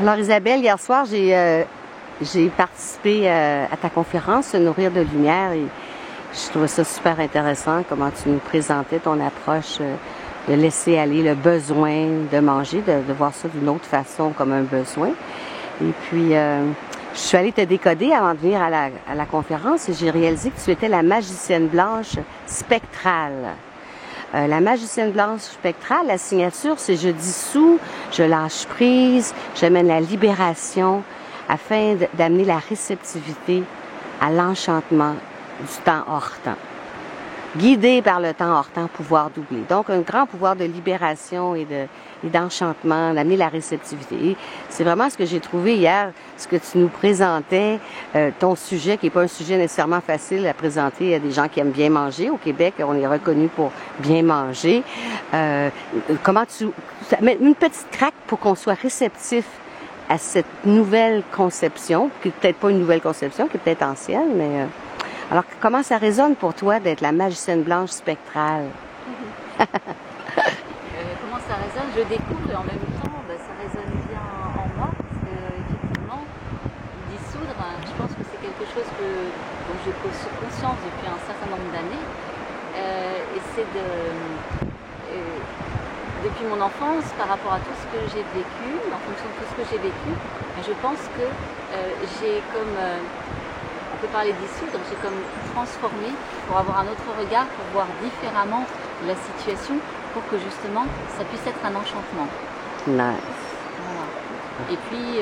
Alors Isabelle, hier soir, j'ai participé à ta conférence Se nourrir de lumière et je trouvais ça super intéressant comment tu nous présentais ton approche de laisser aller le besoin de manger, de voir ça d'une autre façon comme un besoin. Et puis, je suis allée te décoder avant de venir à la conférence et j'ai réalisé que tu étais la magicienne blanche spectrale. La magicienne blanche spectrale, la signature, c'est je dissous, je lâche prise, j'amène la libération afin d'amener la réceptivité à l'enchantement du temps hors temps. Guidé par le temps hors temps, pouvoir doubler. Donc, un grand pouvoir de libération et d'enchantement, d'amener la réceptivité. Et c'est vraiment ce que j'ai trouvé hier, ce que tu nous présentais, ton sujet, qui n'est pas un sujet nécessairement facile à présenter à des gens qui aiment bien manger. Au Québec, on est reconnu pour bien manger. Comment une petite craque pour qu'on soit réceptif à cette nouvelle conception, qui n'est peut-être pas une nouvelle conception, qui est peut-être ancienne, mais... Alors, comment ça résonne pour toi d'être la magicienne blanche spectrale? Comment ça résonne? Je découvre et en même temps, ça résonne bien en moi parce que, effectivement, dissoudre, je pense que c'est quelque chose dont j'ai conscience depuis un certain nombre d'années. Et c'est depuis mon enfance, par rapport à tout ce que j'ai vécu, en fonction de tout ce que j'ai vécu, je pense que j'ai comme... on peut parler dissoudre, j'ai comme transformé pour avoir un autre regard, pour voir différemment la situation, pour que justement ça puisse être un enchantement. Nice. Voilà. Et puis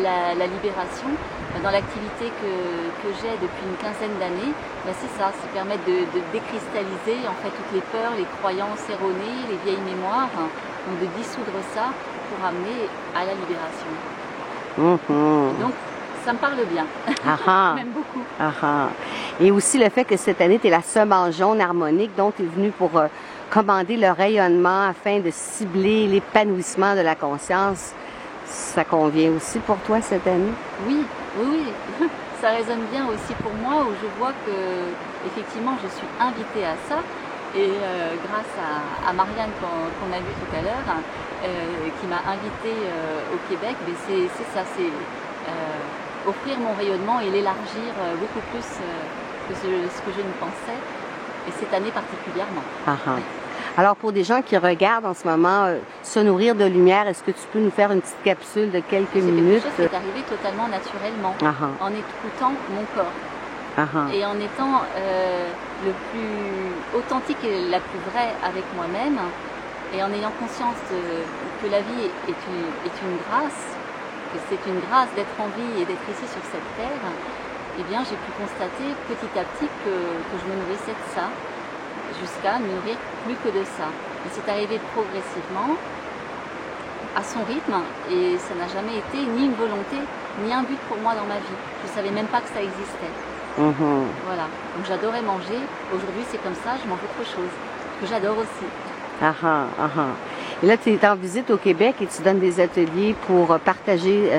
la libération, dans l'activité que j'ai depuis une quinzaine d'années, c'est ça, c'est permettre de décristalliser en fait toutes les peurs, les croyances erronées, les vieilles mémoires, donc de dissoudre ça pour amener à la libération. Et donc, ça me parle bien, même beaucoup. Et aussi le fait que cette année, tu es la semence jaune harmonique, donc tu es venue pour commander le rayonnement afin de cibler l'épanouissement de la conscience. Ça convient aussi pour toi cette année? Oui. Ça résonne bien aussi pour moi, où je vois que effectivement je suis invitée à ça. Et grâce à Marianne qu'on a vu tout à l'heure, qui m'a invitée au Québec, c'est ça, c'est... offrir mon rayonnement et l'élargir beaucoup plus que ce que je ne pensais, et cette année particulièrement. Alors, pour des gens qui regardent en ce moment Se nourrir de lumière, est-ce que tu peux nous faire une petite capsule de quelques minutes? C'est quelque chose qui est arrivé totalement naturellement, en écoutant mon corps, et en étant le plus authentique et la plus vraie avec moi-même, et en ayant conscience que la vie est une grâce, que c'est une grâce d'être en vie et d'être ici sur cette terre, eh bien j'ai pu constater petit à petit que je me nourrissais de ça, jusqu'à ne me nourrir plus que de ça. Et c'est arrivé progressivement, à son rythme, et ça n'a jamais été ni une volonté, ni un but pour moi dans ma vie. Je ne savais même pas que ça existait. Voilà, donc j'adorais manger. Aujourd'hui c'est comme ça, je mange autre chose, que j'adore aussi. Et là, tu es en visite au Québec et tu donnes des ateliers pour partager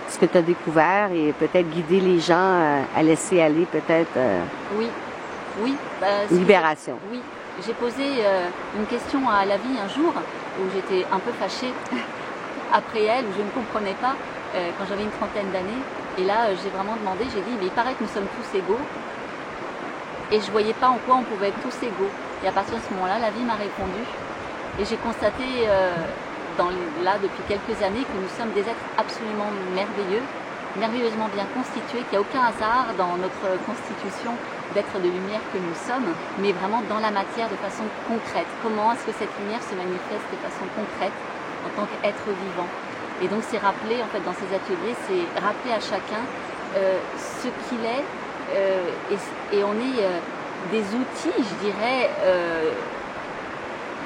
ce que tu as découvert et peut-être guider les gens à laisser aller peut-être... Oui. Libération. Oui. J'ai posé une question à la vie un jour où j'étais un peu fâchée après elle, où je ne comprenais pas quand j'avais une trentaine d'années. Et là, j'ai vraiment demandé, j'ai dit, mais il paraît que nous sommes tous égaux. Et je ne voyais pas en quoi on pouvait être tous égaux. Et à partir de ce moment-là, la vie m'a répondu. Et j'ai constaté là depuis quelques années que nous sommes des êtres absolument merveilleux, merveilleusement bien constitués, qu'il n'y a aucun hasard dans notre constitution d'être de lumière que nous sommes, mais vraiment dans la matière de façon concrète. Comment est-ce que cette lumière se manifeste de façon concrète en tant qu'être vivant? Et donc c'est rappeler, en fait, dans ces ateliers, c'est rappeler à chacun ce qu'il est, et on est des outils, je dirais,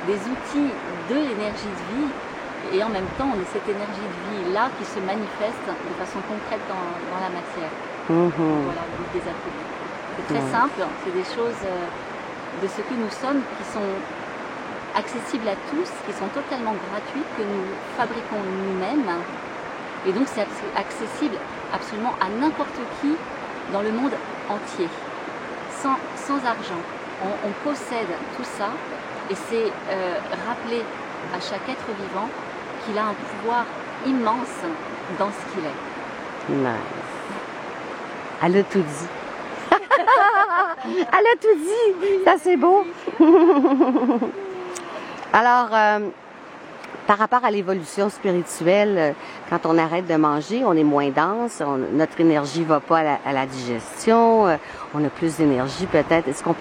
des outils de l'énergie de vie, et en même temps on est cette énergie de vie là qui se manifeste de façon concrète dans la matière. Voilà, donc des ateliers. C'est très simple, c'est des choses de ce que nous sommes qui sont accessibles à tous, qui sont totalement gratuites, que nous fabriquons nous-mêmes, et donc c'est accessible absolument à n'importe qui dans le monde entier, sans argent. On possède tout ça, et c'est rappeler à chaque être vivant qu'il a un pouvoir immense dans ce qu'il est. Nice. Elle a tout dit. Elle a tout dit. Ça, c'est beau. Alors, par rapport à l'évolution spirituelle, quand on arrête de manger, on est moins dense, notre énergie va pas à la digestion, on a plus d'énergie peut-être. Est-ce que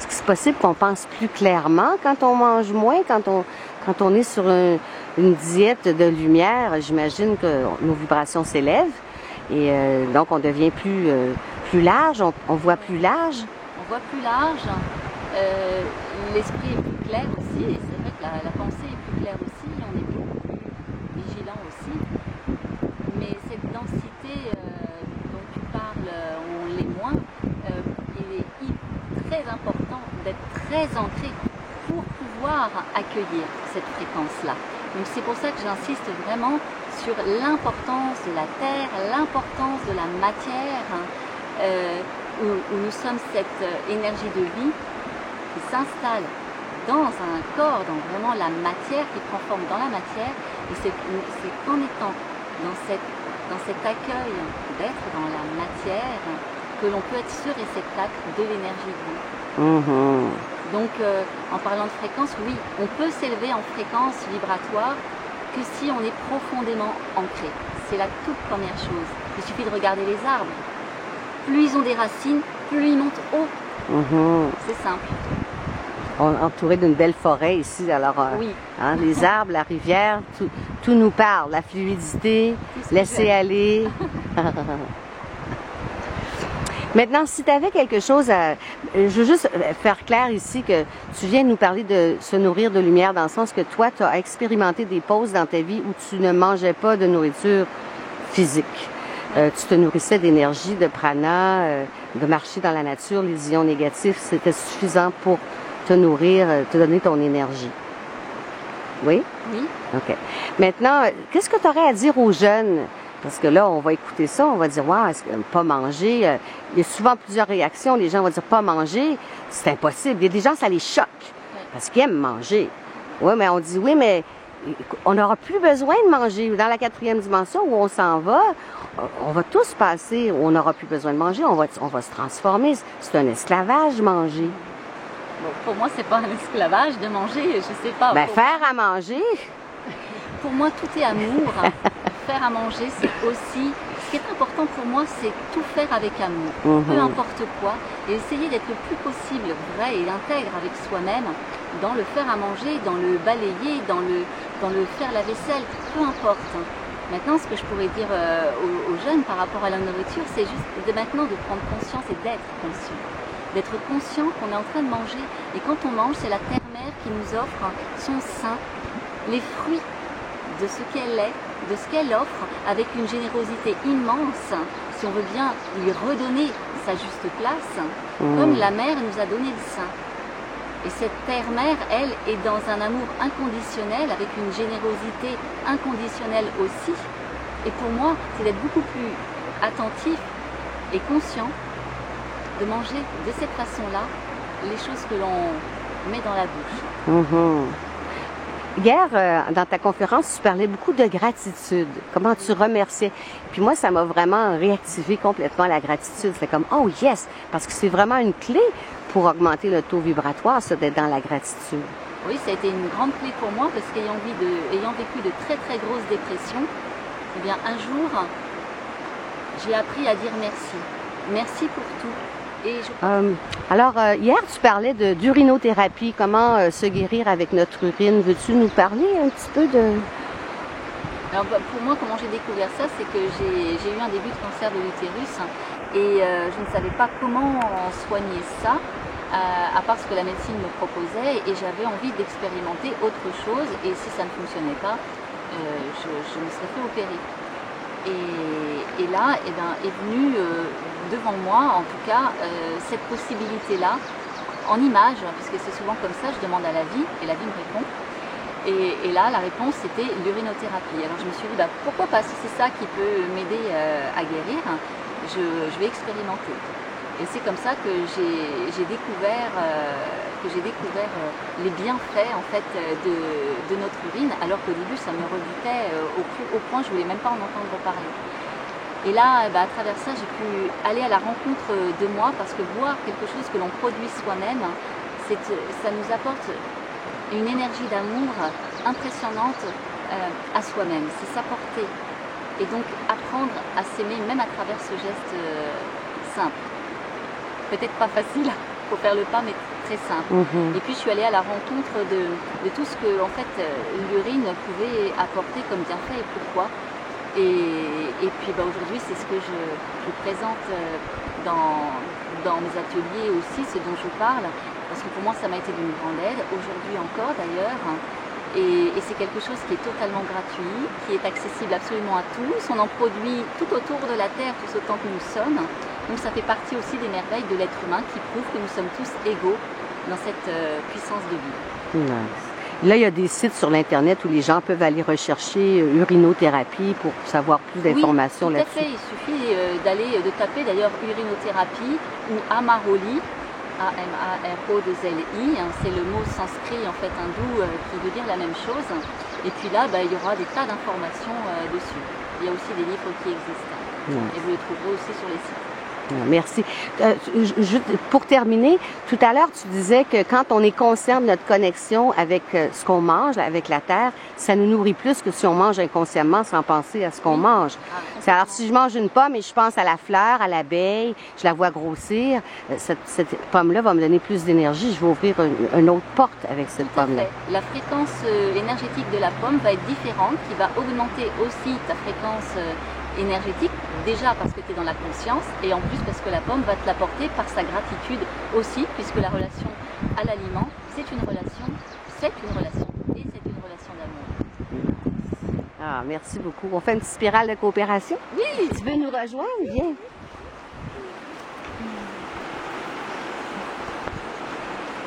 c'est possible qu'on pense plus clairement quand on mange moins, quand on est sur une diète de lumière? J'imagine que nos vibrations s'élèvent et donc on devient plus large, on voit plus large. On voit plus large, l'esprit est plus clair aussi, et c'est vrai que la pensée est plus claire aussi, on est beaucoup plus vigilant aussi. Mais cette densité dont tu parles, on l'est moins, il est très important d'être très ancré pour pouvoir accueillir cette fréquence-là. Donc c'est pour ça que j'insiste vraiment sur l'importance de la terre, l'importance de la matière, où nous sommes cette énergie de vie qui s'installe dans un corps, dans vraiment la matière, qui prend forme dans la matière, et c'est qu'en étant dans cet accueil d'être dans la matière que l'on peut être ce réceptacle de l'énergie de vie. Donc en parlant de fréquence, oui, on peut s'élever en fréquence vibratoire que si on est profondément ancré. C'est la toute première chose. Il suffit de regarder les arbres. Plus ils ont des racines, plus ils montent haut. C'est simple. On est entouré d'une belle forêt ici, alors oui. Les arbres, la rivière, tout nous parle. La fluidité, laisser aller. Maintenant, si tu avais quelque chose je veux juste faire clair ici que tu viens nous parler de se nourrir de lumière dans le sens que toi, tu as expérimenté des pauses dans ta vie où tu ne mangeais pas de nourriture physique. Tu te nourrissais d'énergie, de prana, de marcher dans la nature, les ions négatifs, c'était suffisant pour te nourrir, te donner ton énergie. Oui? Oui. OK. Maintenant, qu'est-ce que tu aurais à dire aux jeunes? Parce que là, on va écouter ça, on va dire, wow, est-ce que pas manger? Il y a souvent plusieurs réactions. Les gens vont dire, pas manger, c'est impossible. Il y a des gens, ça les choque parce qu'ils aiment manger. Oui, mais on dit, oui, mais on n'aura plus besoin de manger. Dans la 4e dimension où on s'en va, on va tous passer, on n'aura plus besoin de manger, on va se transformer. C'est un esclavage, manger. Bon, pour moi, c'est pas un esclavage de manger, je sais pas. Ben, faire à manger. Pour moi, tout est amour. Faire à manger, c'est aussi... Ce qui est important pour moi, c'est tout faire avec amour, peu importe quoi, et essayer d'être le plus possible vrai et intègre avec soi-même dans le faire à manger, dans le balayer, dans le faire la vaisselle, peu importe. Maintenant, ce que je pourrais dire aux jeunes par rapport à la nourriture, c'est juste maintenant de prendre conscience et d'être conscient. D'être conscient qu'on est en train de manger. Et quand on mange, c'est la terre-mère qui nous offre son sein, les fruits de ce qu'elle est, de ce qu'elle offre, avec une générosité immense, si on veut bien lui redonner sa juste place, comme la mère nous a donné le sein. Et cette terre-mère, elle, est dans un amour inconditionnel, avec une générosité inconditionnelle aussi. Et pour moi, c'est d'être beaucoup plus attentif et conscient de manger de cette façon-là les choses que l'on met dans la bouche. Hier, dans ta conférence, tu parlais beaucoup de gratitude, comment tu remerciais. Puis moi, ça m'a vraiment réactivé complètement la gratitude. C'est comme, oh yes, parce que c'est vraiment une clé pour augmenter le taux vibratoire, ça, d'être dans la gratitude. Oui, ça a été une grande clé pour moi, parce qu'ayant vécu de très très grosses dépressions, eh bien un jour, j'ai appris à dire merci. Merci pour tout. Et alors, hier, tu parlais d'urinothérapie, comment se guérir avec notre urine. Veux-tu nous parler un petit peu de... Alors, pour moi, comment j'ai découvert ça, c'est que j'ai eu un début de cancer de l'utérus et je ne savais pas comment soigner ça, à part ce que la médecine me proposait, et j'avais envie d'expérimenter autre chose, et si ça ne fonctionnait pas, je me serais fait opérer. Et là, eh ben, est venue devant moi, en tout cas, cette possibilité-là, en image, puisque c'est souvent comme ça, je demande à la vie, et la vie me répond. Et là, la réponse, c'était l'urinothérapie. Alors je me suis dit, bah, pourquoi pas, si c'est ça qui peut m'aider à guérir, je vais expérimenter. Et c'est comme ça que j'ai découvert, les bienfaits en fait de notre urine, alors qu'au début ça me rebutait au point où je voulais même pas en entendre parler. Et là, à travers ça, j'ai pu aller à la rencontre de moi, parce que voir quelque chose que l'on produit soi-même, ça nous apporte une énergie d'amour impressionnante à soi-même. C'est s'apporter. Et donc apprendre à s'aimer même à travers ce geste simple. Peut-être pas facile pour faire le pas, mais très simple. Et puis je suis allée à la rencontre de tout ce que en fait l'urine pouvait apporter comme bienfait et pourquoi. Et puis aujourd'hui c'est ce que je présente dans mes ateliers aussi, ce dont je parle, parce que pour moi ça m'a été d'une grande aide, aujourd'hui encore d'ailleurs. Et c'est quelque chose qui est totalement gratuit, qui est accessible absolument à tous. On en produit tout autour de la Terre, tout autant que nous sommes. Donc ça fait partie aussi des merveilles de l'être humain qui prouvent que nous sommes tous égaux dans cette puissance de vie. Nice. Là, il y a des sites sur l'Internet où les gens peuvent aller rechercher urinothérapie pour savoir plus d'informations là-dessus. Oui, tout à fait. Il suffit de taper d'ailleurs urinothérapie ou Amaroli. A-M-A-R-O-2-L-I, c'est le mot sanskrit en fait hindou qui veut dire la même chose. Et puis là, il y aura des tas d'informations dessus. Il y a aussi des livres qui existent. Et vous les trouverez aussi sur les sites. Merci. Pour terminer, tout à l'heure, tu disais que quand on est conscient de notre connexion avec ce qu'on mange, avec la terre, ça nous nourrit plus que si on mange inconsciemment sans penser à ce qu'on mange. Alors, si je mange une pomme et je pense à la fleur, à l'abeille, je la vois grossir, cette pomme-là va me donner plus d'énergie. Je vais ouvrir une autre porte avec cette pomme-là. La fréquence énergétique de la pomme va être différente, qui va augmenter aussi ta fréquence énergétique, déjà parce que tu es dans la conscience, et en plus parce que la pomme va te l'apporter par sa gratitude aussi, puisque la relation à l'aliment, c'est une relation et c'est une relation d'amour. Ah, merci beaucoup. On fait une petite spirale de coopération? Oui! Tu veux nous rejoindre? Viens.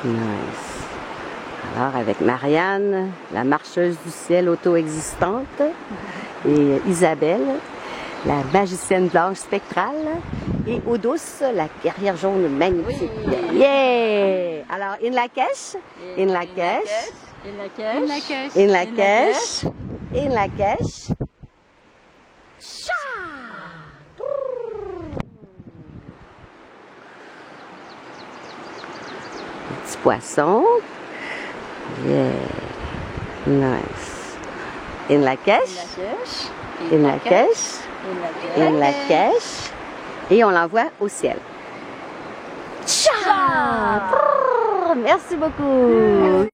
Nice. Alors, avec Marianne, la marcheuse du ciel auto-existante, et Isabelle, la magicienne blanche spectrale, et Odous, la guerrière jaune magnifique. Oui. Yeah! Alors, in la cache, in la cache, in la cache, in la cache, in la cache. Cha! Petit poisson. Yeah! Nice. In la cache, in la cache. In la cache, et on l'envoie au ciel. Tcha! Merci beaucoup!